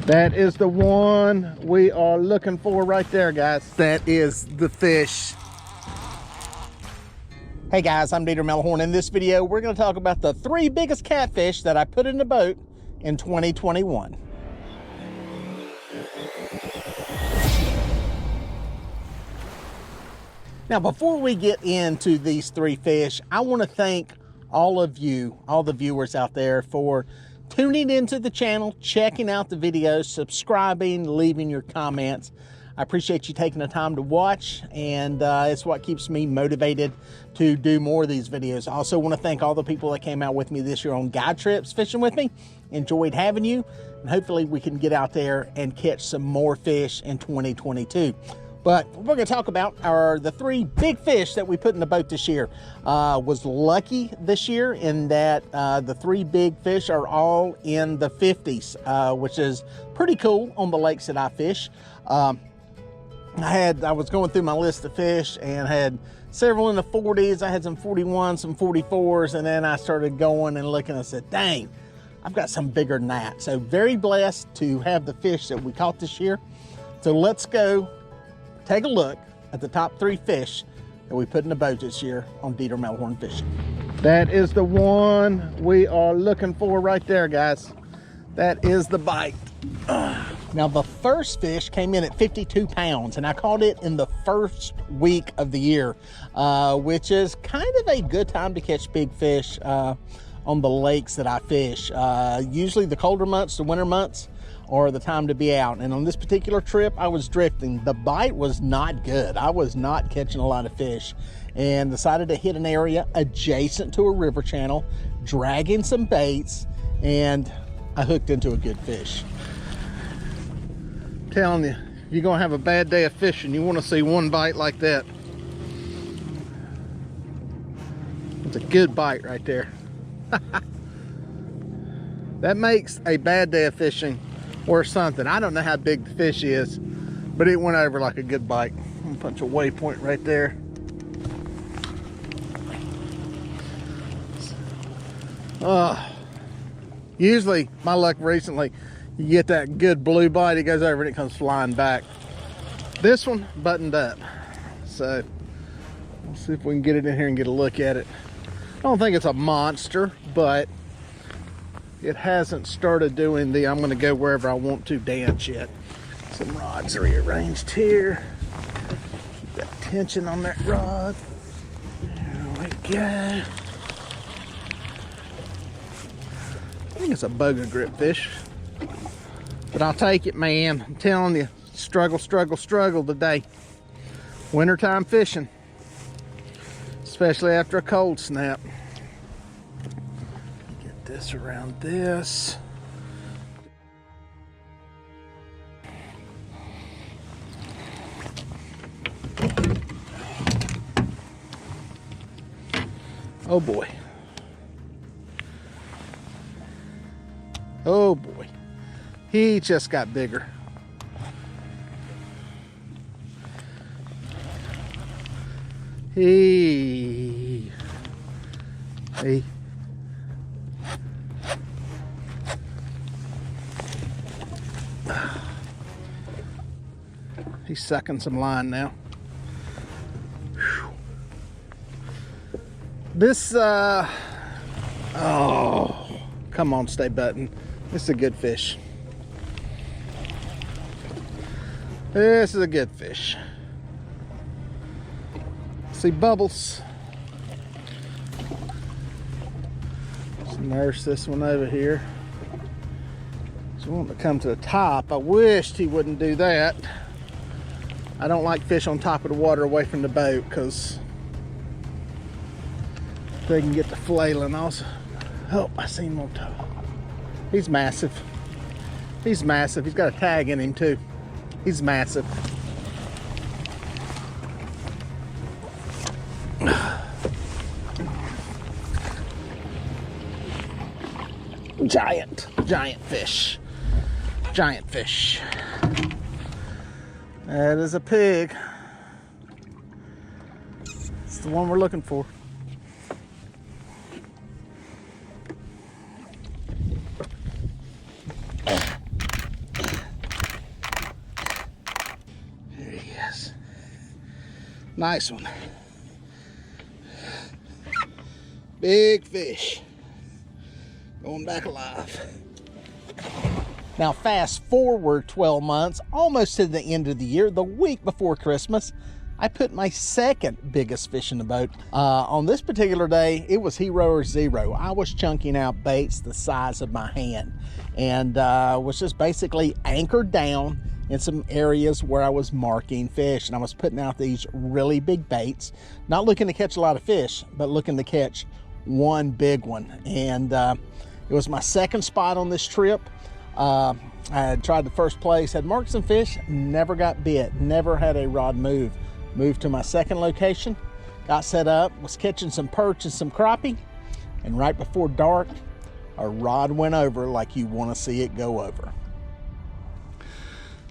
That is the one we are looking for right there, guys. That is the fish. Hey guys, I'm Melhorn. In this video, we're going to talk about the 3 biggest catfish that I put in the boat in 2021. Now, before we get into these 3 fish, I want to thank all of you, all the viewers out there, for tuning into the channel, checking out the videos, subscribing, leaving your comments. I appreciate you taking the time to watch, and it's what keeps me motivated to do more of these videos. I also want to thank all the people that came out with me this year on guide trips fishing with me. Enjoyed having you, and hopefully we can get out there and catch some more fish in 2022. But we're going to talk about the 3 big fish that we put in the boat this year. Was lucky this year in that the 3 big fish are all in the 50s, which is pretty cool on the lakes that I fish. I was going through my list of fish and had several in the 40s. I had some 41s, some 44s, and then I started going and looking and said, dang, I've got some bigger than that. So very blessed to have the fish that we caught this year. So let's go take a look at the top 3 fish that we put in the boat this year on Melhorn Fishing. That is the one we are looking for right there, guys. That is the bite. Now, the first fish came in at 52 pounds, and I caught it in the first week of the year, which is kind of a good time to catch big fish on the lakes that I fish. Usually the colder months, the winter months, are the time to be out. And on this particular trip, I was drifting. The bite was not good. I was not catching a lot of fish, and decided to hit an area adjacent to a river channel, dragging some baits, and I hooked into a good fish. I'm telling you, you're gonna have a bad day of fishing. You want to see one bite like that. It's a good bite right there. That makes a bad day of fishing or something. I don't know how big the fish is, but it went over like a good bite. I'm gonna punch a waypoint right there. Usually, my luck recently, you get that good blue bite, it goes over and it comes flying back. This one buttoned up. So, let's see if we can get it in here and get a look at it. I don't think it's a monster, but it hasn't started doing the I'm going to go wherever I want to dance yet. Some rods are rearranged here. Keep that tension on that rod. There we go. I think it's a boga grip fish, but I'll take it, man. I'm telling you, struggle today. Wintertime fishing, especially after a cold snap. Get this around this. Oh boy. Oh boy, he just got bigger. He's sucking some line now. Whew. This, oh, come on, stay button. This is a good fish. This is a good fish. See bubbles. Let's nurse this one over here. So I want to come to the top. I wished he wouldn't do that. I don't like fish on top of the water away from the boat because they can get the flailing also. Oh, I seen him on top. He's massive. He's massive. He's got a tag in him too. He's massive. Giant fish. Giant fish. That is a pig. It's the one we're looking for. Nice one. Big fish. Going back alive. Now fast forward 12 months, almost to the end of the year, the week before Christmas, I put my second biggest fish in the boat. On this particular day, it was hero or zero. I was chunking out baits the size of my hand and was just basically anchored down in some areas where I was marking fish. And I was putting out these really big baits, not looking to catch a lot of fish, but looking to catch one big one. And it was my second spot on this trip. I had tried the first place, had marked some fish, never got bit, never had a rod move. Moved to my second location, got set up, was catching some perch and some crappie, and right before dark, a rod went over like you want to see it go over.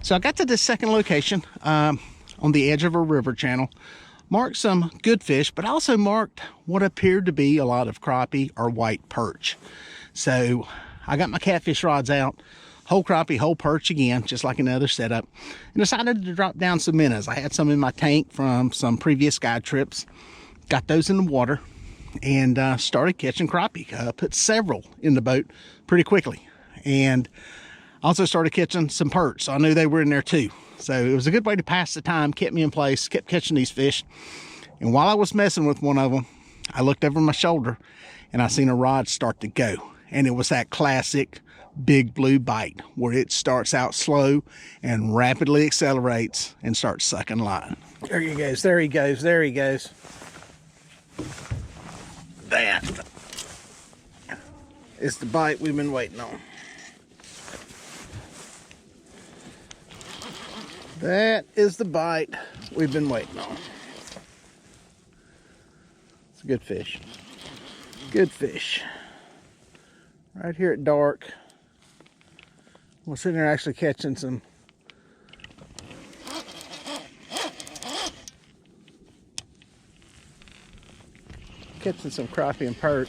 So I got to this second location on the edge of a river channel, marked some good fish, but also marked what appeared to be a lot of crappie or white perch. So I got my catfish rods out, whole crappie, whole perch again, just like another setup, and decided to drop down some minnows. I had some in my tank from some previous guide trips, got those in the water, and started catching crappie. Put several in the boat pretty quickly, and also started catching some perch, so I knew they were in there too. So it was a good way to pass the time, kept me in place, kept catching these fish. And while I was messing with one of them, I looked over my shoulder and I seen a rod start to go. And it was that classic big blue bite where it starts out slow and rapidly accelerates and starts sucking line. There he goes, there he goes, there he goes. That is the bite we've been waiting on. That is the bite we've been waiting on. It's a good fish. Good fish. Right here at dark. We're sitting there actually catching some crappie and perch.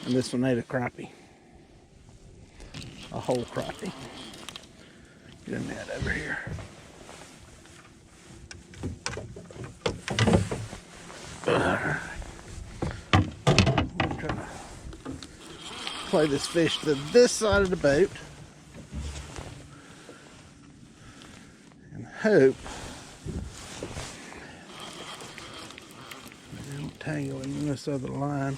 And this one ate a crappie. A whole crappie. Get a net over here. Alright. I'm trying to play this fish to this side of the boat and hope they don't tangle in this other line.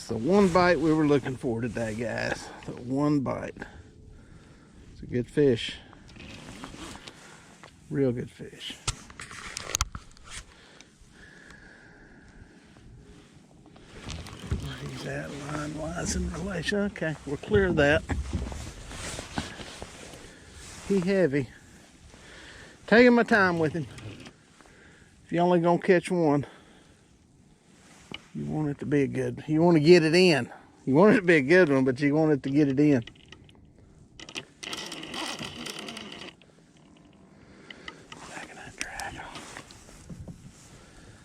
The one bite we were looking for today, guys. The one bite. It's a good fish. Real good fish. Where he's at line-wise in relation. Okay, we're clear of that. He heavy. Taking my time with him. If you're only gonna catch one, you want it to be a good, you want to get it in. You want it to be a good one, but you want it to get it in. Back in that drag.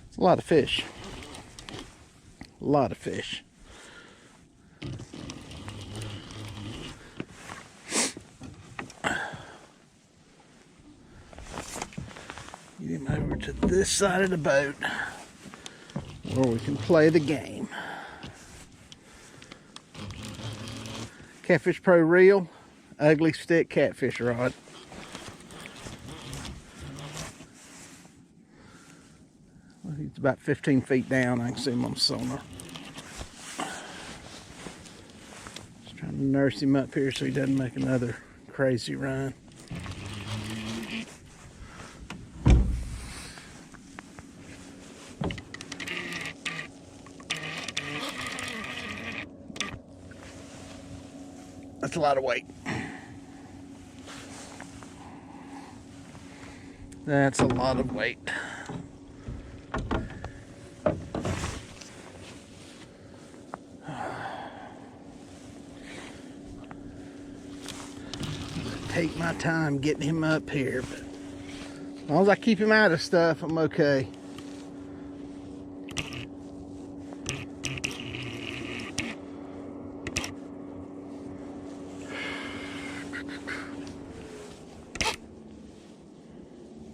It's a lot of fish. A lot of fish. Get him over to this side of the boat, where we can play the game. Catfish Pro Reel, ugly stick catfish rod. Well, he's about 15 feet down. I can see him on sonar. Just trying to nurse him up here so he doesn't make another crazy run. That's a lot of weight. That's a lot of weight. Take my time getting him up here, but as long as I keep him out of stuff, I'm okay.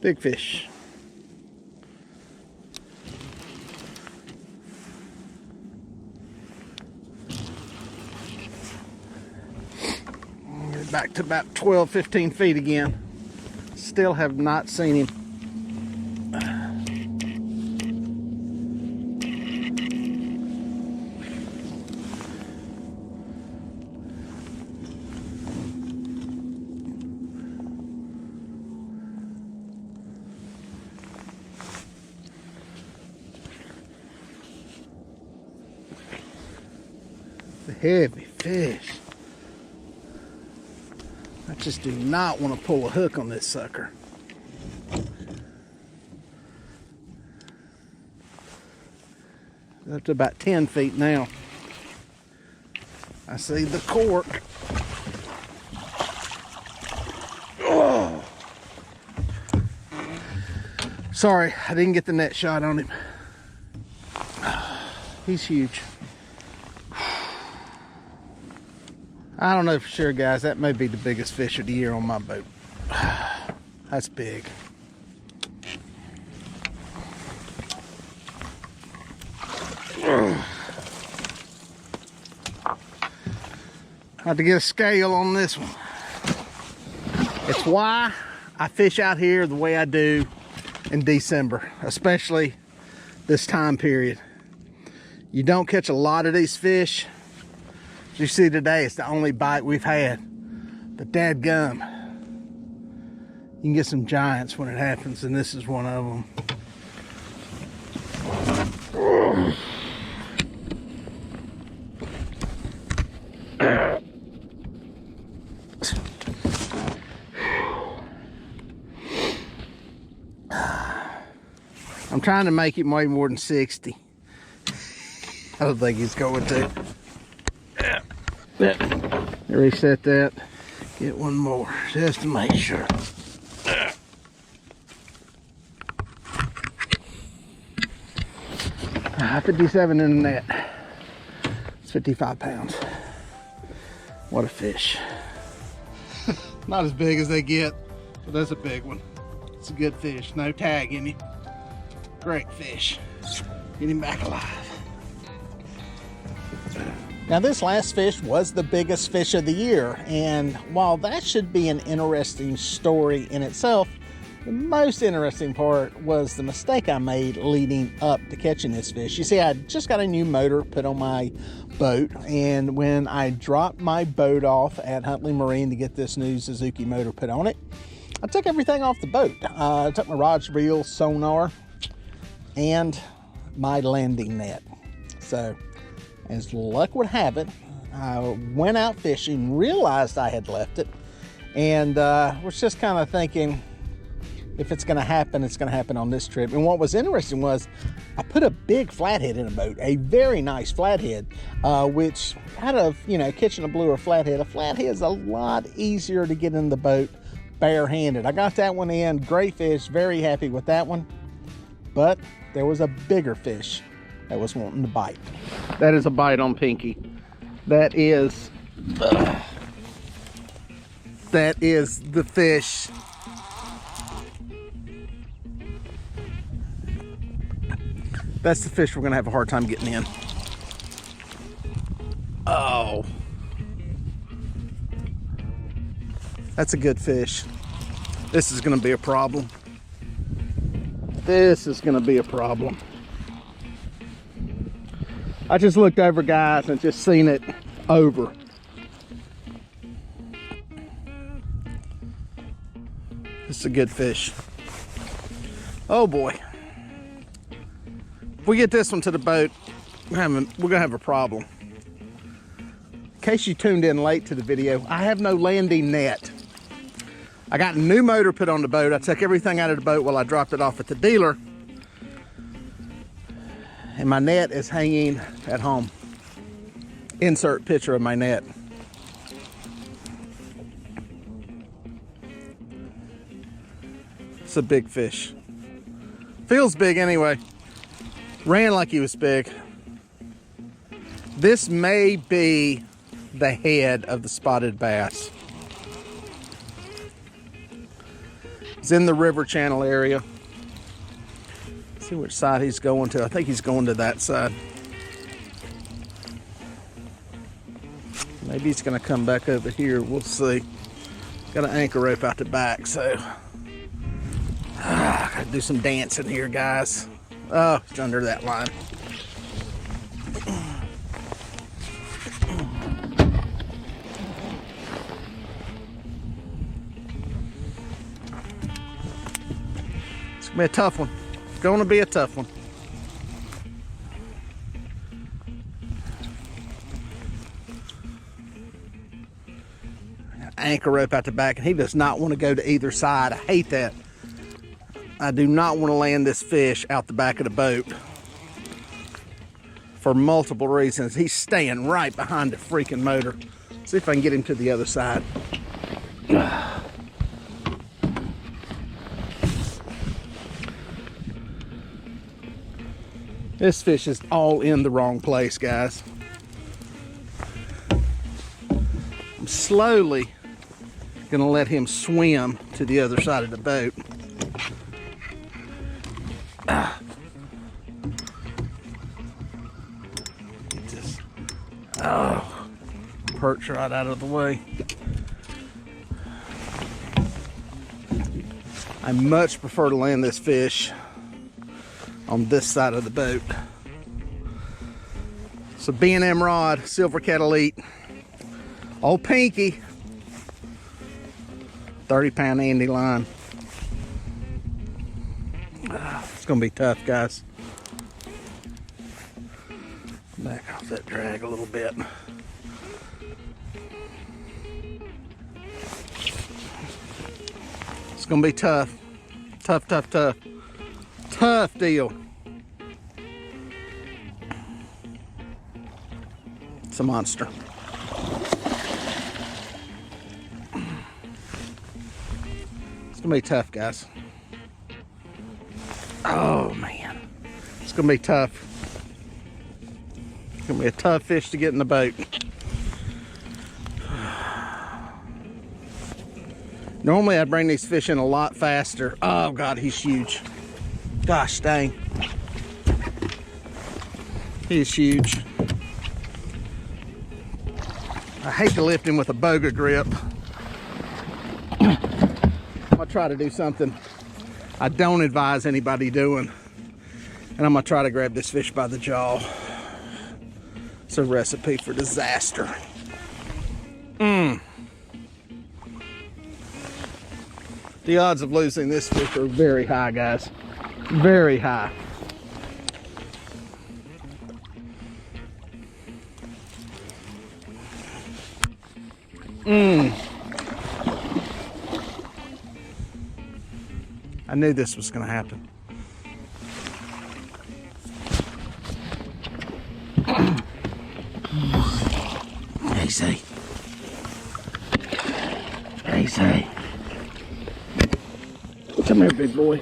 Big fish. Get back to about 12, 15 feet again. Still have not seen him. Heavy fish. I just do not want to pull a hook on this sucker. Up to about 10 feet now. I see the cork. Oh. Sorry, I didn't get the net shot on him. He's huge. I don't know for sure, guys. That may be the biggest fish of the year on my boat. That's big. Had to get a scale on this one. It's why I fish out here the way I do in December, especially this time period. You don't catch a lot of these fish. As you see today, it's the only bite we've had. But dadgum, you can get some giants when it happens, and this is one of them. I'm trying to make it weigh more than 60. I don't think he's going to. Reset that. Get one more just to make sure. 57 in the net. It's 55 pounds. What a fish. Not as big as they get, but that's a big one. It's a good fish. No tag in him. Great fish. Get him back alive. Now this last fish was the biggest fish of the year, and while that should be an interesting story in itself, the most interesting part was the mistake I made leading up to catching this fish. You see, I just got a new motor put on my boat, and when I dropped my boat off at Huntley Marine to get this new Suzuki motor put on it, I took everything off the boat. I took my rods, reel, sonar, and my landing net. So, as luck would have it, I went out fishing, realized I had left it, and was just kind of thinking, if it's gonna happen, it's gonna happen on this trip. And what was interesting was, I put a big flathead in a boat, a very nice flathead, which out of, catching a blue or flathead, a flathead is a lot easier to get in the boat barehanded. I got that one in, great fish, very happy with that one. But there was a bigger fish that was wanting to bite. That is a bite on Pinky. That is the fish. That's the fish we're gonna have a hard time getting in. Oh. That's a good fish. This is gonna be a problem. This is gonna be a problem. I just looked over, guys, and just seen it over. This is a good fish. Oh boy. If we get this one to the boat, we're gonna have a problem. In case you tuned in late to the video, I have no landing net. I got a new motor put on the boat. I took everything out of the boat while I dropped it off at the dealer. And my net is hanging at home. Insert picture of my net. It's a big fish. Feels big anyway. Ran like he was big. This may be the head of the spotted bass. It's in the river channel area. Let's see which side he's going to. I think he's going to that side. Maybe he's gonna come back over here. We'll see. Got an anchor rope out the back, so gotta do some dancing here, guys. Oh, it's under that line. It's gonna be a tough one. It's gonna be a tough one. Anchor rope out the back, and he does not want to go to either side. I hate that. I do not want to land this fish out the back of the boat for multiple reasons. He's staying right behind the freaking motor. See if I can get him to the other side. This fish is all in the wrong place, guys. I'm slowly gonna let him swim to the other side of the boat. Get this, perch right out of the way. I much prefer to land this fish on this side of the boat. So B&M rod, Silver Cat Elite, old Pinky, 30-pound Andy line. It's gonna be tough, guys. Back off that drag a little bit. It's gonna be tough. Tough, tough, tough. Tough deal. It's a monster. It's gonna be tough, guys. Oh man, it's gonna be tough. It's gonna be a tough fish to get in the boat. Normally I'd bring these fish in a lot faster. Oh God, he's huge. Gosh dang. He's huge. I hate to lift him with a boga grip. I'm gonna try to do something I don't advise anybody doing. And I'm gonna try to grab this fish by the jaw. It's a recipe for disaster. The odds of losing this fish are very high, guys. Very high. I knew this was going to happen. Easy. Easy. Come here, big boy.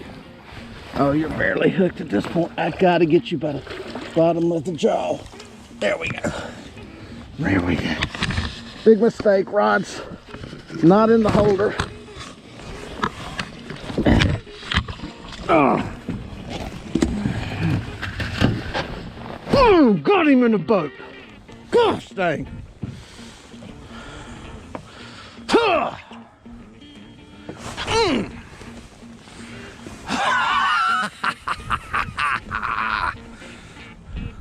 Oh, you're barely hooked at this point. I gotta get you by the bottom of the jaw. There we go. There we go. Big mistake, rod's not in the holder. Oh. Got him in the boat. Gosh dang.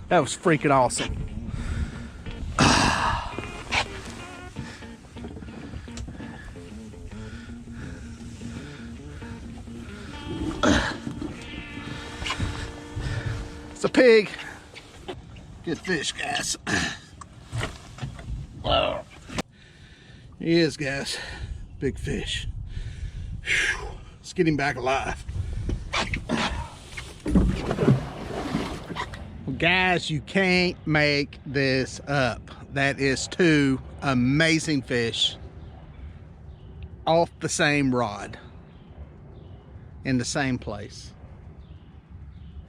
That was freaking awesome. It's a pig. Good fish, guys. He is, guys. Big fish. Whew. Let's get him back alive. Guys, you can't make this up. That is two amazing fish off the same rod in the same place,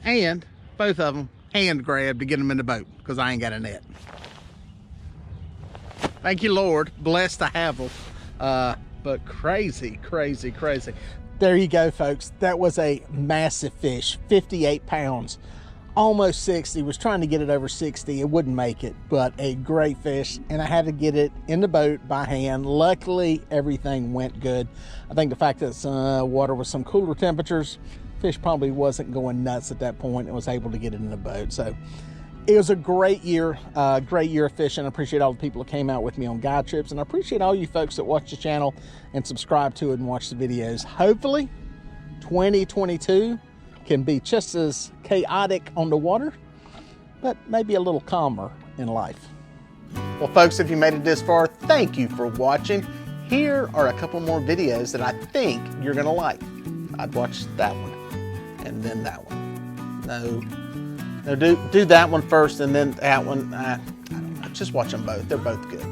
and both of them hand grabbed to get them in the boat because I ain't got a net. Thank you, Lord. Blessed to have them. But crazy, crazy, crazy. There you go, folks. That was a massive fish, 58 pounds, almost 60. Was trying to get it over 60. It wouldn't make it, but a great fish. And I had to get it in the boat by hand. Luckily, everything went good. I think the fact that water was some cooler temperatures, fish probably wasn't going nuts at that point and was able to get it in the boat. So it was a great year of fishing. I appreciate all the people that came out with me on guide trips, and I appreciate all you folks that watch the channel and subscribe to it and watch the videos. Hopefully 2022 can be just as chaotic on the water, but maybe a little calmer in life. Well, folks, if you made it this far, thank you for watching. Here are a couple more videos that I think you're gonna like. I'd watch that one and then that one. No, do that one first and then that one. I don't know, just watch them both. They're both good.